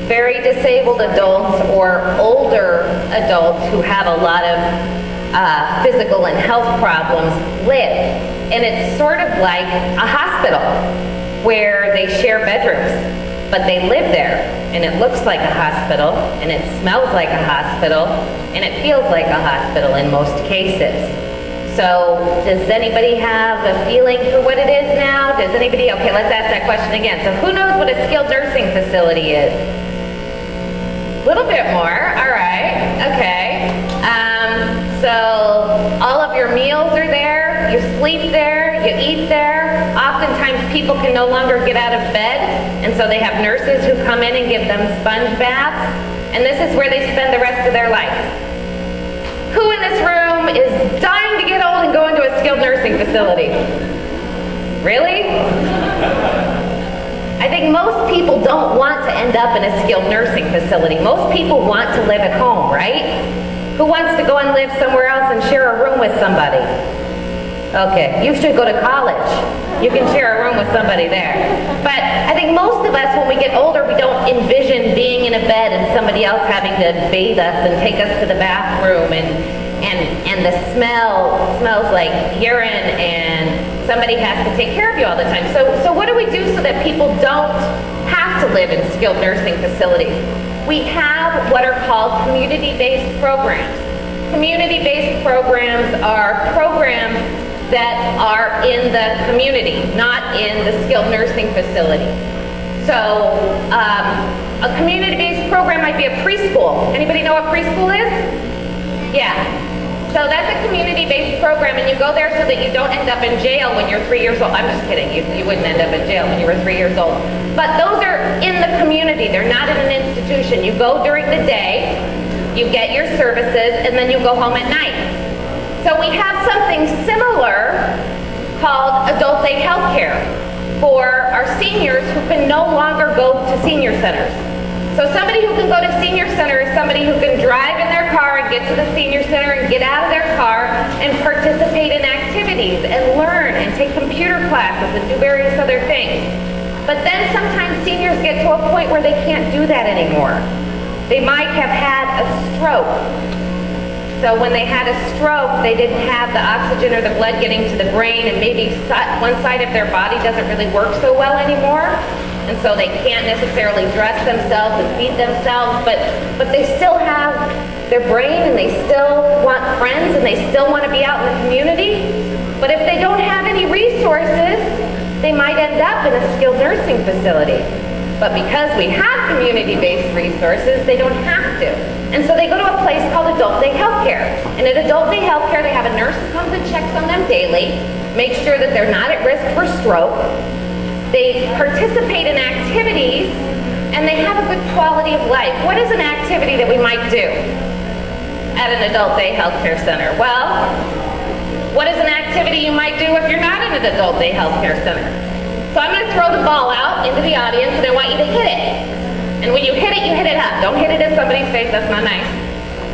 very disabled adults or older adults who have a lot of physical and health problems live. And it's sort of like a hospital where they share bedrooms, but they live there, and it looks like a hospital, and it smells like a hospital, and it feels like a hospital in most cases. So does anybody have a feeling for what it is now? Does anybody, okay, let's ask that question again. So who knows what a skilled nursing facility is? A little bit more, all right, okay. So all of your meals are there, you sleep there, you eat there. Oftentimes people can no longer get out of bed, and so they have nurses who come in and give them sponge baths, and this is where they spend the rest of their life. Who in this room is dying to get old and go into a skilled nursing facility? Really? I think most people don't want to end up in a skilled nursing facility. Most people want to live at home, right? Who wants to go and live somewhere else and share a room with somebody? Okay, you should go to college. You can share a room with somebody there. But I think most of us, when we get older, we don't envision being in a bed and somebody else having to bathe us and take us to the bathroom, and the smell smells like urine, and somebody has to take care of you all the time. So what do we do so that people don't have to live in skilled nursing facilities? We have what are called community-based programs. Community-based programs are programs that are in the community, not in the skilled nursing facility. So a community-based program might be a preschool. Anybody know what preschool is? Yeah. So that's a community-based program, and you go there so that you don't end up in jail when you're 3 years old. I'm just kidding. You wouldn't end up in jail when you were 3 years old. But those are in the community. They're not in an institution. You go during the day, you get your services, and then you go home at night. So we have something similar called adult day health care for our seniors who can no longer go to senior centers. So somebody who can go to senior center is somebody who can drive in their car and get to the senior center and get out of their car and participate in activities and learn and take computer classes and do various other things. But then sometimes seniors get to a point where they can't do that anymore. They might have had a stroke. So when they had a stroke, they didn't have the oxygen or the blood getting to the brain, and maybe one side of their body doesn't really work so well anymore. And so they can't necessarily dress themselves and feed themselves, but they still have their brain, and they still want friends, and they still want to be out in the community. But if they don't have any resources, they might end up in a skilled nursing facility. But because we have community-based resources, they don't have to. And so they go to a place called adult day health care. And at adult day health care, they have a nurse who comes and checks on them daily, makes sure that they're not at risk for stroke. They participate in activities, and they have a good quality of life. What is an activity that we might do at an adult day health care center? Well, what is an activity you might do if you're not in an adult day health care center? So I'm going to throw the ball out into the audience, and I want you to hit it. And when you hit it, you hit it up. Don't hit it at somebody's face. That's not nice.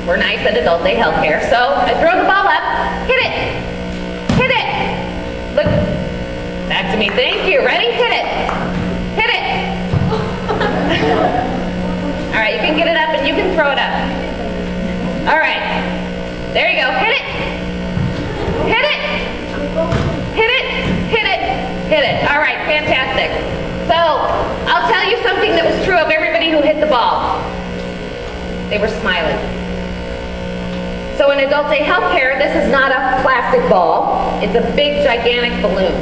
We're nice at adult day health care. So I throw the ball up. Hit it. Hit it. Look. Back to me. Thank you. Ready? Hit it. Hit it. All right. You can get it up, and you can throw it up. All right. There you go. Hit it. Hit it. Hit it. Hit it. Hit it. All right, fantastic. So I'll tell you something that was true of everybody who hit the ball. They were smiling. So in adult day health care, this is not a plastic ball. It's a big, gigantic balloon.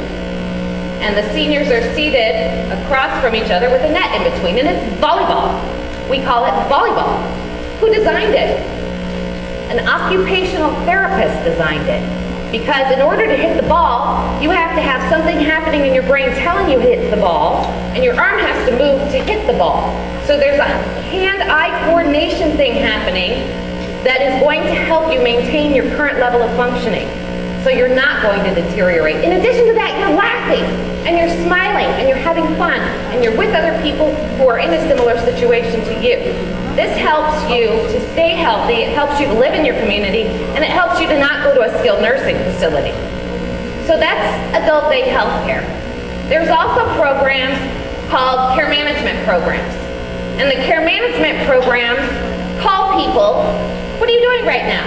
And the seniors are seated across from each other with a net in between, and it's volleyball. We call it volleyball. Who designed it? An occupational therapist designed it. Because in order to hit the ball, you have to have something happening in your brain telling you to hit the ball, and your arm has to move to hit the ball. So there's a hand-eye coordination thing happening that is going to help you maintain your current level of functioning. So you're not going to deteriorate. In addition to that, you're laughing, and you're smiling, and you're having fun, and you're with other people who are in a similar situation to you. This helps you to stay healthy, it helps you to live in your community, and it helps you to not go to a skilled nursing facility. So that's adult day health care. There's also programs called care management programs. And the care management programs call people. What are you doing right now?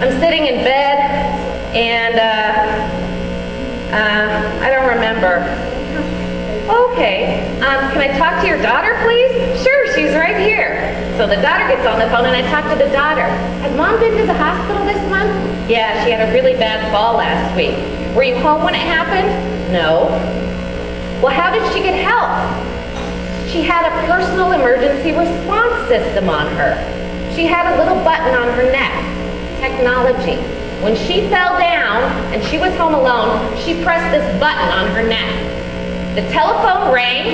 I'm sitting in bed and I don't remember. Okay, can I talk to your daughter, please? Sure, she's right here. So the daughter gets on the phone and I talk to the daughter. Has Mom been to the hospital this month? Yeah, she had a really bad fall last week. Were you home when it happened? No. Well, how did she get help? She had a personal emergency response system on her. She had a little button on her neck. Technology. When she fell down and she was home alone, she pressed this button on her neck. The telephone rang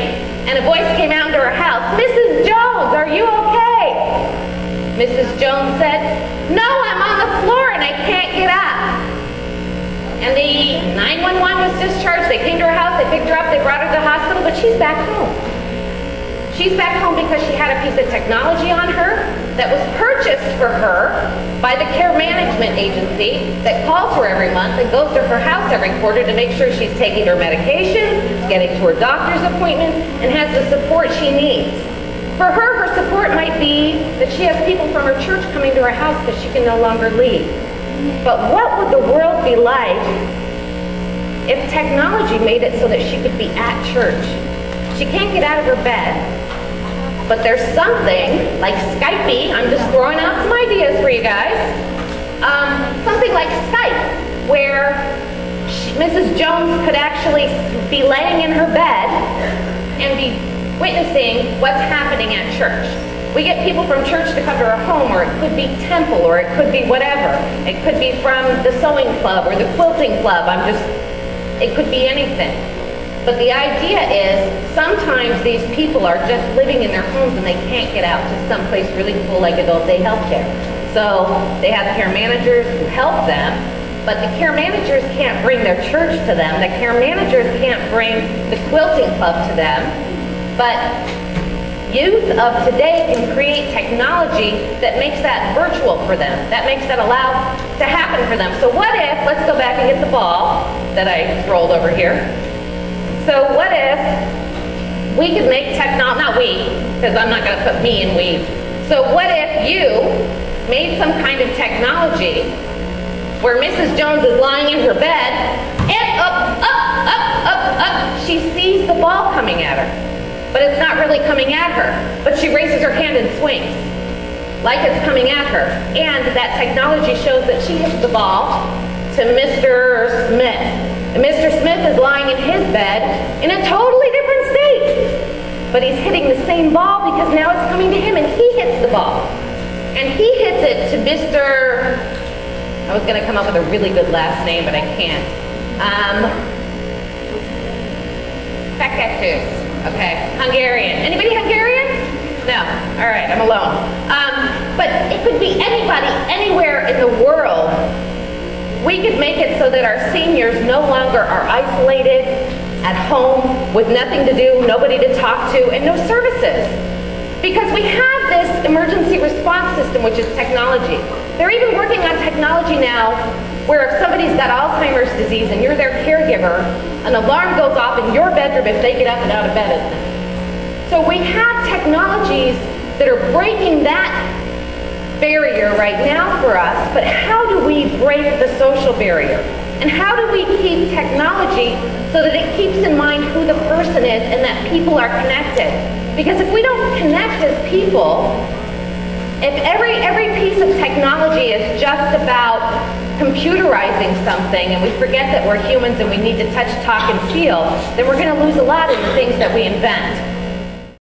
and a voice came out into her house. Mrs. Jones, are you okay? Mrs. Jones said, no, I'm on the floor and I can't get up. And the 911 was discharged. They came to her house, they picked her up, they brought her to the hospital, but she's back home. She's back home because she had a piece of technology on her that was purchased for her by the care management agency that calls her every month and goes to her house every quarter to make sure she's taking her medications, getting to her doctor's appointments, and has the support she needs. For her support might be that she has people from her church coming to her house because she can no longer leave. But what would the world be like if technology made it so that she could be at church? She can't get out of her bed, but there's something like Skype. I'm just throwing out some ideas for you guys. Something like Skype, where Mrs. Jones could actually be laying in her bed and be witnessing what's happening at church. We get people from church to come to our home, or it could be temple, or it could be whatever. It could be from the sewing club or the quilting club. It could be anything. But the idea is sometimes these people are just living in their homes and they can't get out to someplace really cool like adult day health care. So they have care managers who help them, but the care managers can't bring their church to them. The care managers can't bring the quilting club to them. But youth of today can create technology that makes that virtual for them, that makes that allow to happen for them. So what if, let's go back and get the ball that I rolled over here. So what if we could make technology, not we, because I'm not going to put me in we. So what if you made some kind of technology where Mrs. Jones is lying in her bed and up, she sees the ball coming at her, but it's not really coming at her, but she raises her hand and swings like it's coming at her. And that technology shows that she hits the ball to Mr. Smith. And Mr. Smith is lying in his bed in a totally different state. But he's hitting the same ball because now it's coming to him and he hits the ball. And he hits it to Mr. I was going to come up with a really good last name, but I can't. Fekettus. Okay, Hungarian. Anybody Hungarian? No. All right, I'm alone. But it could be anybody, anywhere in the world. We could make it so that our seniors no longer are isolated at home with nothing to do, nobody to talk to, and no services. Because we have this emergency response system, which is technology. They're even working on technology now where if somebody's got Alzheimer's disease and you're their caregiver, an alarm goes off in your bedroom if they get up and out of bed at night. So we have technologies that are breaking that barrier right now for us, but how do we break the social barrier? And how do we keep technology so that it keeps in mind who the person is and that people are connected? Because if we don't connect as people, if every piece of technology is just about computerizing something and we forget that we're humans and we need to touch, talk, and feel, then we're going to lose a lot of the things that we invent.